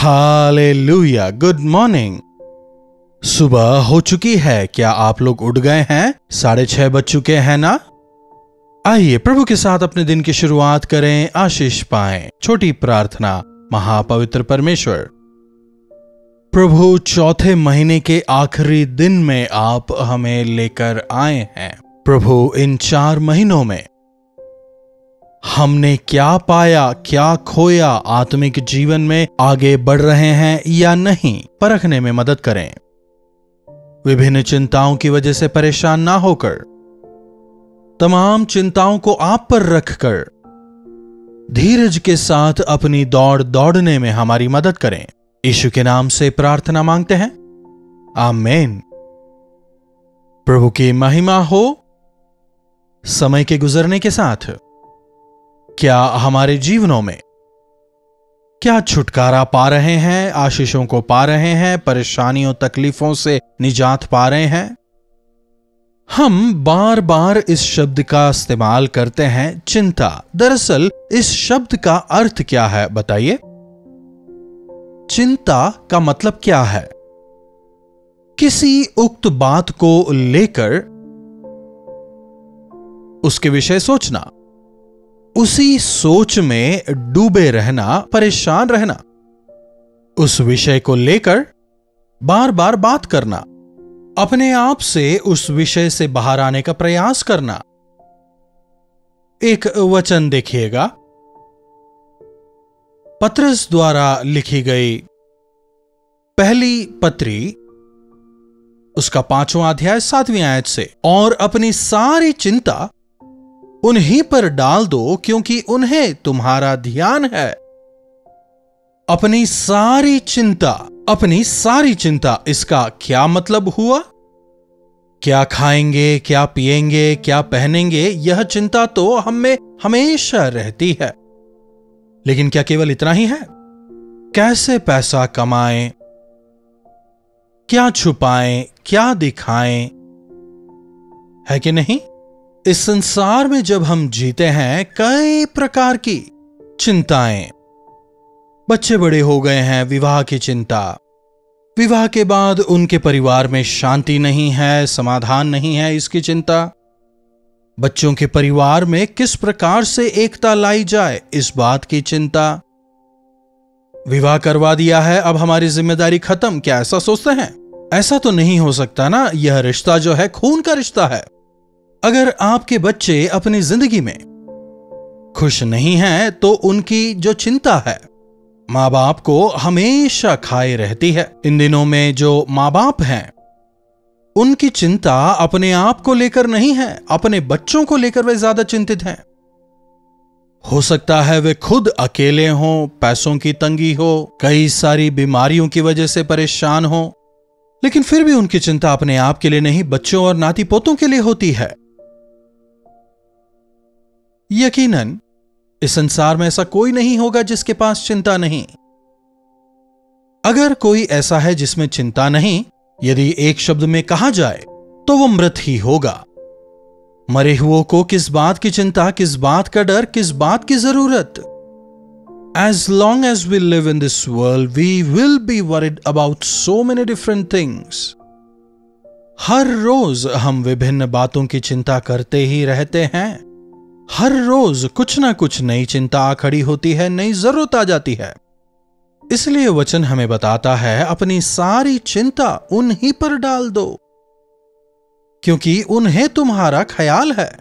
Hallelujah. Good morning. सुबह हो चुकी है। क्या आप लोग उठ गए हैं? 6:30 बज चुके हैं ना? आइए प्रभु के साथ अपने दिन की शुरुआत करें, आशीष पाएं। छोटी प्रार्थना। महापवित्र परमेश्वर प्रभु, चौथे महीने के आखिरी दिन में आप हमें लेकर आए हैं। प्रभु, इन 4 महीनों में हमने क्या पाया, क्या खोया, आत्मिक जीवन में आगे बढ़ रहे हैं या नहीं, परखने में मदद करें। विभिन्न चिंताओं की वजह से परेशान ना होकर तमाम चिंताओं को आप पर रखकर धीरज के साथ अपनी दौड़ दौड़ने में हमारी मदद करें। यीशु के नाम से प्रार्थना मांगते हैं, आमीन। प्रभु की महिमा हो। समय के गुजरने के साथ क्या हमारे जीवनों में क्या छुटकारा पा रहे हैं, आशीषों को पा रहे हैं, परेशानियों तकलीफों से निजात पा रहे हैं? हम बार बार इस शब्द का इस्तेमाल करते हैं, चिंता। दरअसल इस शब्द का अर्थ क्या है बताइए? चिंता का मतलब क्या है? किसी उक्त बात को लेकर उसके विषय सोचना, उसी सोच में डूबे रहना, परेशान रहना, उस विषय को लेकर बार बार बात करना, अपने आप से उस विषय से बाहर आने का प्रयास करना। एक वचन देखिएगा, पत्रस द्वारा लिखी गई पहली पत्री, उसका 5वां अध्याय 7वीं आयत से, और अपनी सारी चिंता उन्हीं पर डाल दो क्योंकि उन्हें तुम्हारा ध्यान है। अपनी सारी चिंता, इसका क्या मतलब हुआ? क्या खाएंगे, क्या पिएंगे, क्या पहनेंगे, यह चिंता तो हम में हमेशा रहती है। लेकिन क्या केवल इतना ही है? कैसे पैसा कमाएं, क्या छुपाएं, क्या दिखाएं, है कि नहीं? इस संसार में जब हम जीते हैं, कई प्रकार की चिंताएं। बच्चे बड़े हो गए हैं, विवाह की चिंता। विवाह के बाद उनके परिवार में शांति नहीं है, समाधान नहीं है, इसकी चिंता। बच्चों के परिवार में किस प्रकार से एकता लाई जाए, इस बात की चिंता। विवाह करवा दिया है, अब हमारी जिम्मेदारी खत्म, क्या ऐसा सोचते हैं? ऐसा तो नहीं हो सकता ना। यह रिश्ता जो है खून का रिश्ता है। अगर आपके बच्चे अपनी जिंदगी में खुश नहीं हैं तो उनकी जो चिंता है माँ बाप को हमेशा खाए रहती है। इन दिनों में जो माँ बाप हैं उनकी चिंता अपने आप को लेकर नहीं है, अपने बच्चों को लेकर वे ज्यादा चिंतित हैं। हो सकता है वे खुद अकेले हों, पैसों की तंगी हो, कई सारी बीमारियों की वजह से परेशान हो, लेकिन फिर भी उनकी चिंता अपने आप के लिए नहीं, बच्चों और नाती पोतों के लिए होती है। यकीनन इस संसार में ऐसा कोई नहीं होगा जिसके पास चिंता नहीं। अगर कोई ऐसा है जिसमें चिंता नहीं, यदि एक शब्द में कहा जाए तो वो मृत ही होगा। मरे हुओं को किस बात की चिंता, किस बात का डर, किस बात की जरूरत? As long as we live in this world, we will be worried about so many different things. हर रोज हम विभिन्न बातों की चिंता करते ही रहते हैं। हर रोज कुछ ना कुछ नई चिंता आ खड़ी होती है, नई जरूरत आ जाती है। इसलिए वचन हमें बताता है, अपनी सारी चिंता उन्हीं पर डाल दो क्योंकि उन्हें तुम्हारा ख्याल है।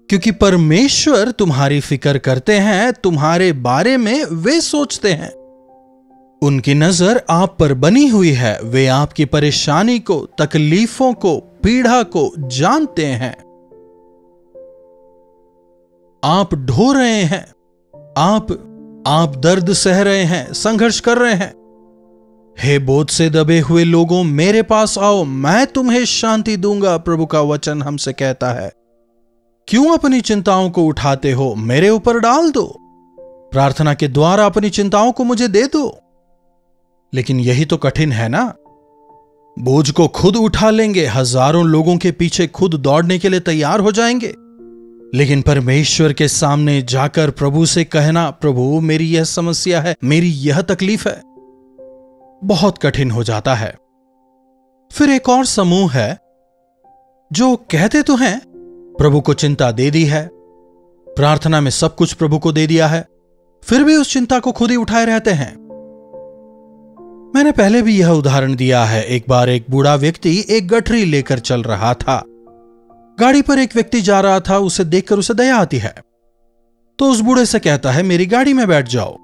क्योंकि परमेश्वर तुम्हारी फिक्र करते हैं, तुम्हारे बारे में वे सोचते हैं। उनकी नजर आप पर बनी हुई है। वे आपकी परेशानी को, तकलीफों को, पीड़ा को जानते हैं। आप ढो रहे हैं, आप दर्द सह रहे हैं, संघर्ष कर रहे हैं। हे बोझ से दबे हुए लोगों, मेरे पास आओ, मैं तुम्हें शांति दूंगा, प्रभु का वचन हमसे कहता है। क्यों अपनी चिंताओं को उठाते हो? मेरे ऊपर डाल दो। प्रार्थना के द्वारा अपनी चिंताओं को मुझे दे दो। लेकिन यही तो कठिन है ना। बोझ को खुद उठा लेंगे, हजारों लोगों के पीछे खुद दौड़ने के लिए तैयार हो जाएंगे, लेकिन परमेश्वर के सामने जाकर प्रभु से कहना, प्रभु मेरी यह समस्या है, मेरी यह तकलीफ है, बहुत कठिन हो जाता है। फिर एक और समूह है जो कहते तो हैं प्रभु को चिंता दे दी है, प्रार्थना में सब कुछ प्रभु को दे दिया है, फिर भी उस चिंता को खुद ही उठाए रहते हैं। मैंने पहले भी यह उदाहरण दिया है। एक बार एक बूढ़ा व्यक्ति एक गठरी लेकर चल रहा था। गाड़ी पर एक व्यक्ति जा रहा था, उसे देखकर उसे दया आती है, तो उस बूढ़े से कहता है मेरी गाड़ी में बैठ जाओ।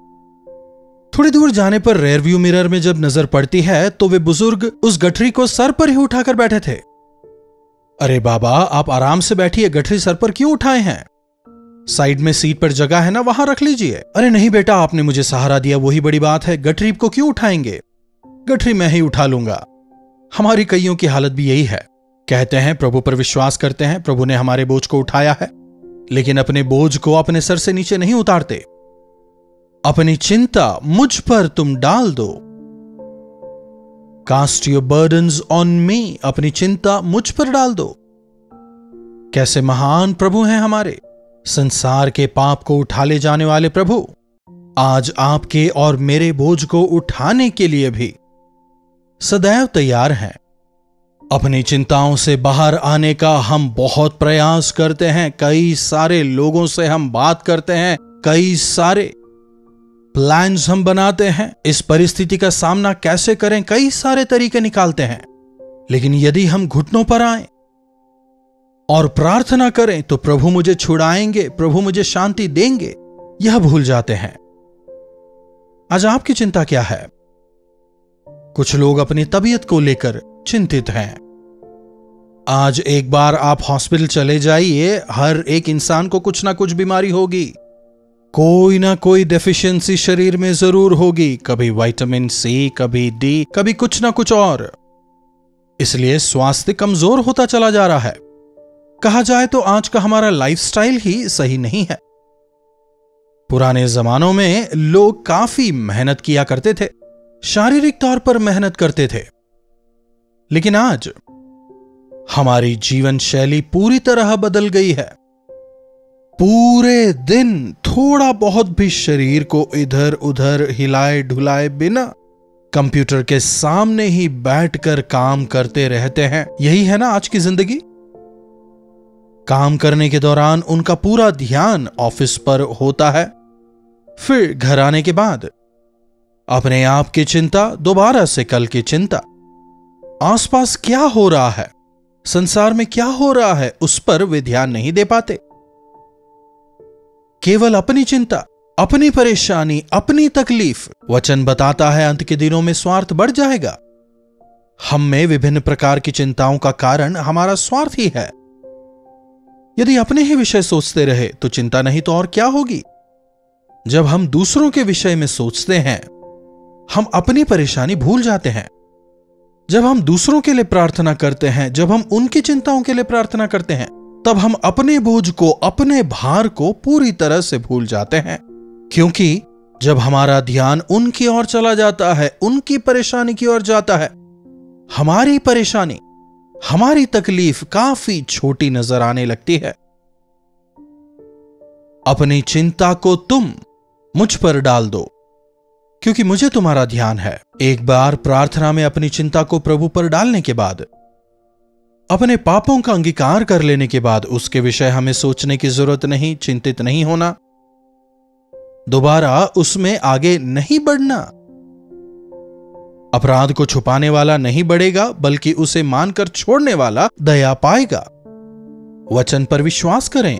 थोड़ी दूर जाने पर रेयर व्यू मिरर में जब नजर पड़ती है तो वे बुजुर्ग उस गठरी को सर पर ही उठाकर बैठे थे। अरे बाबा, आप आराम से बैठिए, गठरी सर पर क्यों उठाए हैं? साइड में सीट पर जगह है ना, वहां रख लीजिए। अरे नहीं बेटा, आपने मुझे सहारा दिया वही बड़ी बात है, गठरी को क्यों उठाएंगे? गठरी मैं ही उठा लूंगा। हमारी कईयों की हालत भी यही है। कहते हैं प्रभु पर विश्वास करते हैं, प्रभु ने हमारे बोझ को उठाया है, लेकिन अपने बोझ को अपने सर से नीचे नहीं उतारते। अपनी चिंता मुझ पर तुम डाल दो। Cast your burdens on me, अपनी चिंता मुझ पर डाल दो। कैसे महान प्रभु हैं हमारे, संसार के पाप को उठा ले जाने वाले प्रभु आज आपके और मेरे बोझ को उठाने के लिए भी सदैव तैयार हैं। अपनी चिंताओं से बाहर आने का हम बहुत प्रयास करते हैं, कई सारे लोगों से हम बात करते हैं, कई सारे प्लान्स हम बनाते हैं, इस परिस्थिति का सामना कैसे करें, कई सारे तरीके निकालते हैं। लेकिन यदि हम घुटनों पर आए और प्रार्थना करें तो प्रभु मुझे छुड़ाएंगे, प्रभु मुझे शांति देंगे, यह भूल जाते हैं। आज आपकी चिंता क्या है? कुछ लोग अपनी तबीयत को लेकर चिंतित हैं। आज एक बार आप हॉस्पिटल चले जाइए, हर एक इंसान को कुछ ना कुछ बीमारी होगी, कोई ना कोई डेफिशिएंसी शरीर में जरूर होगी, कभी विटामिन सी, कभी डी, कभी कुछ ना कुछ और। इसलिए स्वास्थ्य कमजोर होता चला जा रहा है। कहा जाए तो आज का हमारा लाइफस्टाइल ही सही नहीं है। पुराने जमानों में लोग काफी मेहनत किया करते थे, शारीरिक तौर पर मेहनत करते थे, लेकिन आज हमारी जीवन शैली पूरी तरह बदल गई है। पूरे दिन थोड़ा बहुत भी शरीर को इधर उधर हिलाए ढुलाए बिना कंप्यूटर के सामने ही बैठकर काम करते रहते हैं। यही है ना आज की जिंदगी। काम करने के दौरान उनका पूरा ध्यान ऑफिस पर होता है, फिर घर आने के बाद अपने आप की चिंता, दोबारा से कल की चिंता, आसपास क्या हो रहा है, संसार में क्या हो रहा है, उस पर वे ध्यान नहीं दे पाते। केवल अपनी चिंता, अपनी परेशानी, अपनी तकलीफ। वचन बताता है अंत के दिनों में स्वार्थ बढ़ जाएगा। हम में विभिन्न प्रकार की चिंताओं का कारण हमारा स्वार्थ ही है। यदि अपने ही विषय सोचते रहे तो चिंता नहीं तो और क्या होगी। जब हम दूसरों के विषय में सोचते हैं, हम अपनी परेशानी भूल जाते हैं। जब हम दूसरों के लिए प्रार्थना करते हैं, जब हम उनकी चिंताओं के लिए प्रार्थना करते हैं, तब हम अपने बोझ को, अपने भार को पूरी तरह से भूल जाते हैं। क्योंकि जब हमारा ध्यान उनकी ओर चला जाता है, उनकी परेशानी की ओर जाता है, हमारी परेशानी, हमारी तकलीफ काफी छोटी नजर आने लगती है। अपनी चिंता को तुम मुझ पर डाल दो, क्योंकि मुझे तुम्हारा ध्यान है। एक बार प्रार्थना में अपनी चिंता को प्रभु पर डालने के बाद, अपने पापों का अंगीकार कर लेने के बाद, उसके विषय हमें सोचने की जरूरत नहीं, चिंतित नहीं होना, दोबारा उसमें आगे नहीं बढ़ना। अपराध को छुपाने वाला नहीं बढ़ेगा, बल्कि उसे मानकर छोड़ने वाला दया पाएगा। वचन पर विश्वास करें।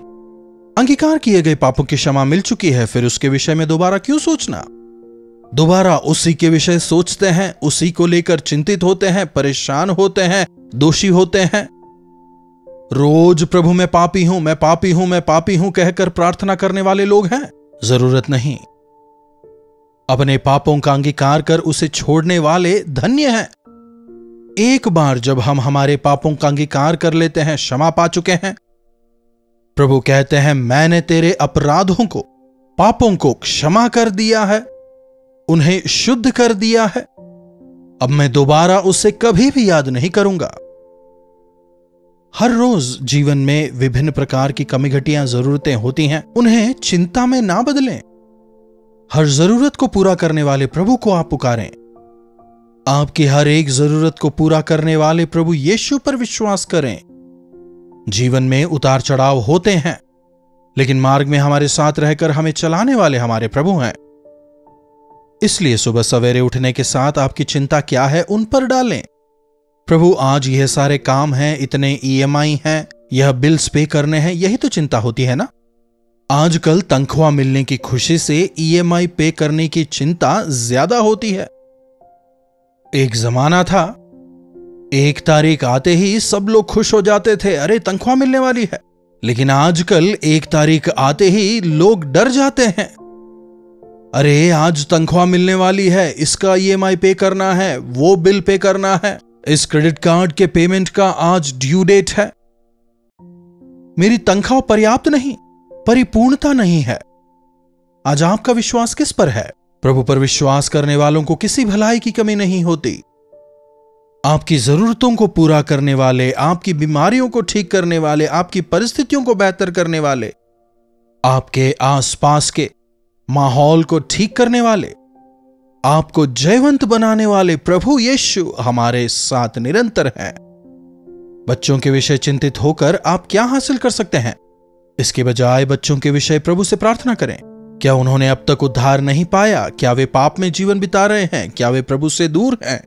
अंगीकार किए गए पापों की क्षमा मिल चुकी है, फिर उसके विषय में दोबारा क्यों सोचना। दोबारा उसी के विषय सोचते हैं, उसी को लेकर चिंतित होते हैं, परेशान होते हैं, दोषी होते हैं। रोज प्रभु मैं पापी हूं, मैं पापी हूं, मैं पापी हूं कहकर प्रार्थना करने वाले लोग हैं। जरूरत नहीं। अपने पापों का अंगीकार कर उसे छोड़ने वाले धन्य हैं। एक बार जब हम हमारे पापों का अंगीकार कर लेते हैं, क्षमा पा चुके हैं, प्रभु कहते हैं मैंने तेरे अपराधों को, पापों को क्षमा कर दिया है, उन्हें शुद्ध कर दिया है। अब मैं दोबारा उसे कभी भी याद नहीं करूंगा। हर रोज जीवन में विभिन्न प्रकार की कमी घटियां, जरूरतें होती हैं, उन्हें चिंता में ना बदलें। हर जरूरत को पूरा करने वाले प्रभु को आप पुकारें। आपकी हर एक जरूरत को पूरा करने वाले प्रभु यीशु पर विश्वास करें। जीवन में उतार चढ़ाव होते हैं, लेकिन मार्ग में हमारे साथ रहकर हमें चलाने वाले हमारे प्रभु हैं। इसलिए सुबह सवेरे उठने के साथ आपकी चिंता क्या है उन पर डालें। प्रभु आज यह सारे काम हैं, इतने ईएमआई हैं, यह बिल्स पे करने हैं, यही तो चिंता होती है ना। आजकल तनख्वाह मिलने की खुशी से ईएमआई पे करने की चिंता ज्यादा होती है। एक जमाना था, 1 तारीख आते ही सब लोग खुश हो जाते थे, अरे तनख्वाह मिलने वाली है। लेकिन आजकल 1 तारीख आते ही लोग डर जाते हैं, अरे आज तनख्वाह मिलने वाली है, इसका ईएमआई पे करना है, वो बिल पे करना है, इस क्रेडिट कार्ड के पेमेंट का आज ड्यू डेट है। मेरी तनख्वाह पर्याप्त नहीं, परिपूर्णता नहीं है। आज आपका विश्वास किस पर है? प्रभु पर विश्वास करने वालों को किसी भलाई की कमी नहीं होती। आपकी जरूरतों को पूरा करने वाले, आपकी बीमारियों को ठीक करने वाले, आपकी परिस्थितियों को बेहतर करने वाले, आपके आसपास के माहौल को ठीक करने वाले, आपको जयवंत बनाने वाले प्रभु यीशु हमारे साथ निरंतर हैं। बच्चों के विषय चिंतित होकर आप क्या हासिल कर सकते हैं? इसके बजाय बच्चों के विषय प्रभु से प्रार्थना करें। क्या उन्होंने अब तक उद्धार नहीं पाया? क्या वे पाप में जीवन बिता रहे हैं? क्या वे प्रभु से दूर हैं?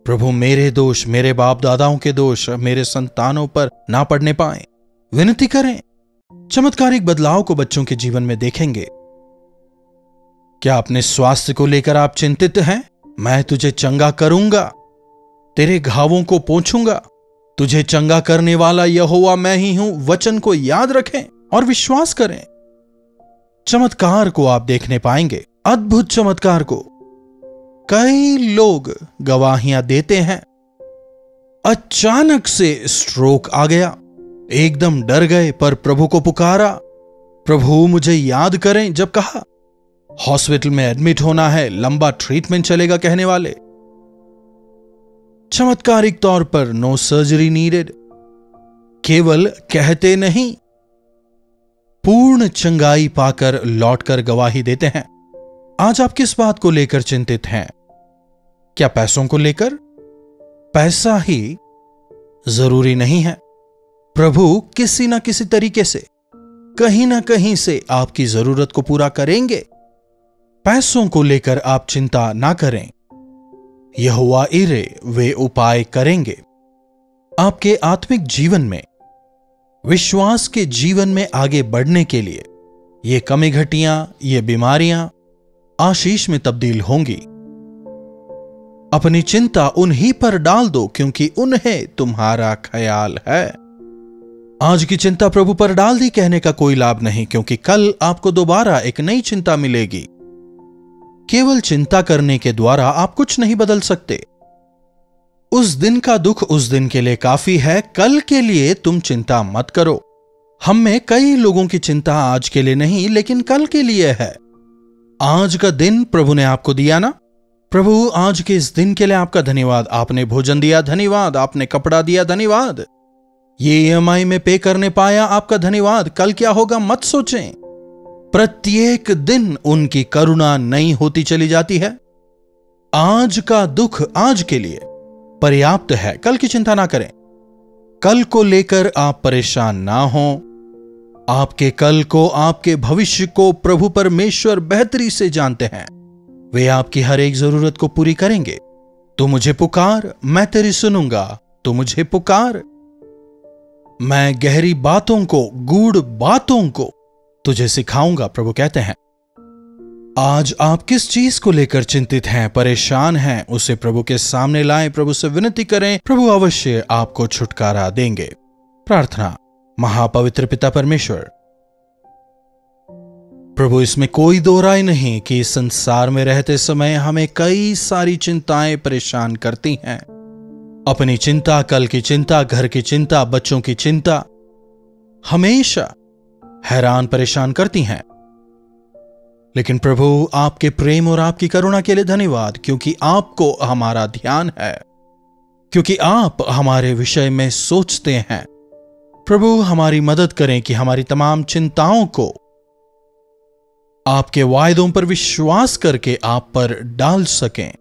प्रभु मेरे दोष, मेरे बाप दादाओं के दोष मेरे संतानों पर ना पड़ने पाए, विनती करें। चमत्कारिक बदलाव को बच्चों के जीवन में देखेंगे। क्या अपने स्वास्थ्य को लेकर आप चिंतित हैं? मैं तुझे चंगा करूंगा, तेरे घावों को पोंछूंगा, तुझे चंगा करने वाला यहोवा मैं ही हूं। वचन को याद रखें और विश्वास करें। चमत्कार को आप देखने पाएंगे, अद्भुत चमत्कार को। कई लोग गवाहियां देते हैं, अचानक से स्ट्रोक आ गया, एकदम डर गए, पर प्रभु को पुकारा, प्रभु मुझे याद करें। जब कहा हॉस्पिटल में एडमिट होना है, लंबा ट्रीटमेंट चलेगा कहने वाले, चमत्कारिक तौर पर नो सर्जरी नीडेड, केवल कहते नहीं, पूर्ण चंगाई पाकर लौटकर गवाही देते हैं। आज आप किस बात को लेकर चिंतित हैं? क्या पैसों को लेकर? पैसा ही जरूरी नहीं है। प्रभु किसी ना किसी तरीके से, कहीं ना कहीं से आपकी जरूरत को पूरा करेंगे। पैसों को लेकर आप चिंता ना करें, यहोवा इरे वे उपाय करेंगे। आपके आत्मिक जीवन में, विश्वास के जीवन में आगे बढ़ने के लिए ये कमी घटियां, ये बीमारियां आशीष में तब्दील होंगी। अपनी चिंता उन्हीं पर डाल दो, क्योंकि उन्हें तुम्हारा ख्याल है। आज की चिंता प्रभु पर डाल दी कहने का कोई लाभ नहीं, क्योंकि कल आपको दोबारा एक नई चिंता मिलेगी। केवल चिंता करने के द्वारा आप कुछ नहीं बदल सकते। उस दिन का दुख उस दिन के लिए काफी है, कल के लिए तुम चिंता मत करो। हम में कई लोगों की चिंता आज के लिए नहीं, लेकिन कल के लिए है। आज का दिन प्रभु ने आपको दिया ना। प्रभु आज के इस दिन के लिए आपका धन्यवाद। आपने भोजन दिया, धन्यवाद। आपने कपड़ा दिया, धन्यवाद। ये ईएमआई में पे करने पाया, आपका धन्यवाद। कल क्या होगा मत सोचें। प्रत्येक दिन उनकी करुणा नई होती चली जाती है। आज का दुख आज के लिए पर्याप्त है, कल की चिंता ना करें। कल को लेकर आप परेशान ना हों। आपके कल को, आपके भविष्य को प्रभु परमेश्वर बेहतरी से जानते हैं। वे आपकी हर एक जरूरत को पूरी करेंगे। तू मुझे पुकार, मैं तेरी सुनूंगा। तू मुझे पुकार, मैं गहरी बातों को, गूढ़ बातों को तुझे सिखाऊंगा। प्रभु कहते हैं। आज आप किस चीज को लेकर चिंतित हैं, परेशान हैं, उसे प्रभु के सामने लाएं, प्रभु से विनती करें। प्रभु अवश्य आपको छुटकारा देंगे। प्रार्थना। महापवित्र पिता परमेश्वर, प्रभु इसमें कोई दो राय नहीं कि इस संसार में रहते समय हमें कई सारी चिंताएं परेशान करती हैं। अपनी चिंता, कल की चिंता, घर की चिंता, बच्चों की चिंता हमेशा हैरान परेशान करती हैं। लेकिन प्रभु आपके प्रेम और आपकी करुणा के लिए धन्यवाद, क्योंकि आपको हमारा ध्यान है, क्योंकि आप हमारे विषय में सोचते हैं। प्रभु हमारी मदद करें कि हमारी तमाम चिंताओं को आपके वायदों पर विश्वास करके आप पर डाल सकें।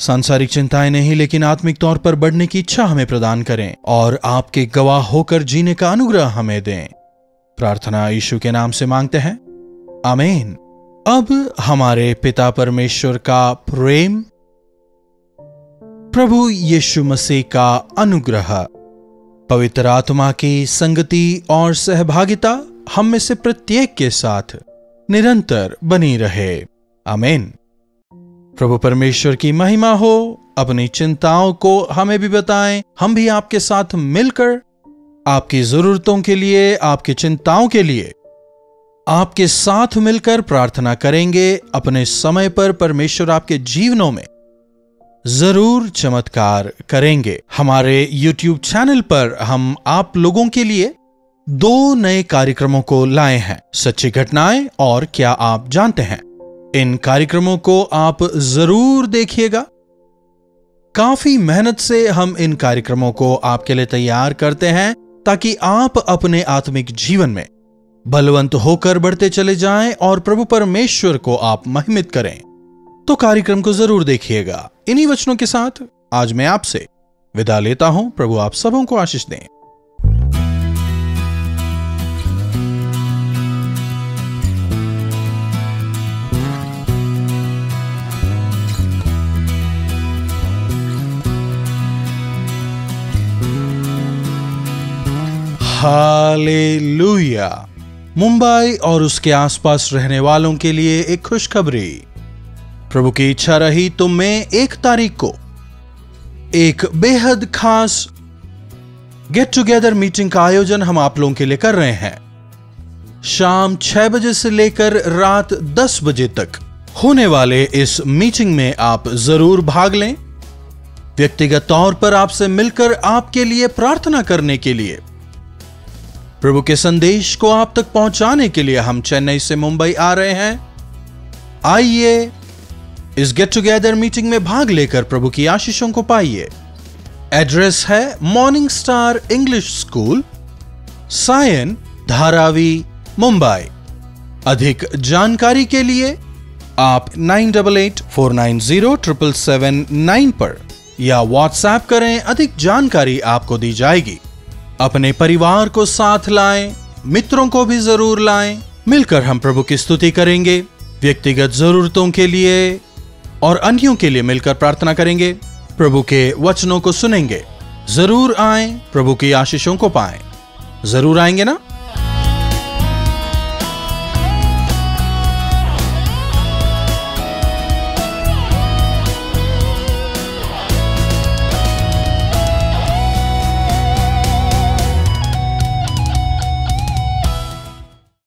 सांसारिक चिंताएं नहीं, लेकिन आत्मिक तौर पर बढ़ने की इच्छा हमें प्रदान करें और आपके गवाह होकर जीने का अनुग्रह हमें दें। प्रार्थना यीशु के नाम से मांगते हैं, आमीन। अब हमारे पिता परमेश्वर का प्रेम, प्रभु यीशु मसीह का अनुग्रह, पवित्र आत्मा की संगति और सहभागिता हम में से प्रत्येक के साथ निरंतर बनी रहे। आमीन। प्रभु परमेश्वर की महिमा हो। अपनी चिंताओं को हमें भी बताएं, हम भी आपके साथ मिलकर आपकी जरूरतों के लिए, आपकी चिंताओं के लिए आपके साथ मिलकर प्रार्थना करेंगे। अपने समय पर परमेश्वर आपके जीवनों में जरूर चमत्कार करेंगे। हमारे YouTube चैनल पर हम आप लोगों के लिए 2 नए कार्यक्रमों को लाए हैं, सच्ची घटनाएं और क्या आप जानते हैं। इन कार्यक्रमों को आप जरूर देखिएगा। काफी मेहनत से हम इन कार्यक्रमों को आपके लिए तैयार करते हैं ताकि आप अपने आत्मिक जीवन में बलवंत होकर बढ़ते चले जाएं और प्रभु परमेश्वर को आप महिमित करें। तो कार्यक्रम को जरूर देखिएगा। इन्हीं वचनों के साथ आज मैं आपसे विदा लेता हूं। प्रभु आप सबों को आशीष दें। हालेलुया। मुंबई और उसके आसपास रहने वालों के लिए एक खुशखबरी। प्रभु की इच्छा रही तो मई 1 तारीख को एक बेहद खास गेट टुगेदर मीटिंग का आयोजन हम आप लोगों के लिए कर रहे हैं। शाम 6 बजे से लेकर रात 10 बजे तक होने वाले इस मीटिंग में आप जरूर भाग लें। व्यक्तिगत तौर पर आपसे मिलकर आपके लिए प्रार्थना करने के लिए, प्रभु के संदेश को आप तक पहुंचाने के लिए हम चेन्नई से मुंबई आ रहे हैं। आइए इस गेट टुगेदर मीटिंग में भाग लेकर प्रभु की आशीषों को पाइए। एड्रेस है Morning Star English School, Sion, Dharavi, Mumbai. अधिक जानकारी के लिए आप 9884907779 पर या व्हाट्सएप करें। अधिक जानकारी आपको दी जाएगी। अपने परिवार को साथ लाएं, मित्रों को भी जरूर लाएं। मिलकर हम प्रभु की स्तुति करेंगे, व्यक्तिगत जरूरतों के लिए और अन्यों के लिए मिलकर प्रार्थना करेंगे, प्रभु के वचनों को सुनेंगे। जरूर आएं, प्रभु की आशीषों को पाएं। जरूर आएंगे ना?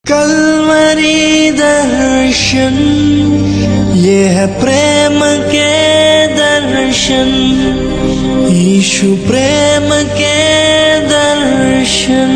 कल्वरी दर्शन, ये है प्रेम के दर्शन, यीशु प्रेम के दर्शन।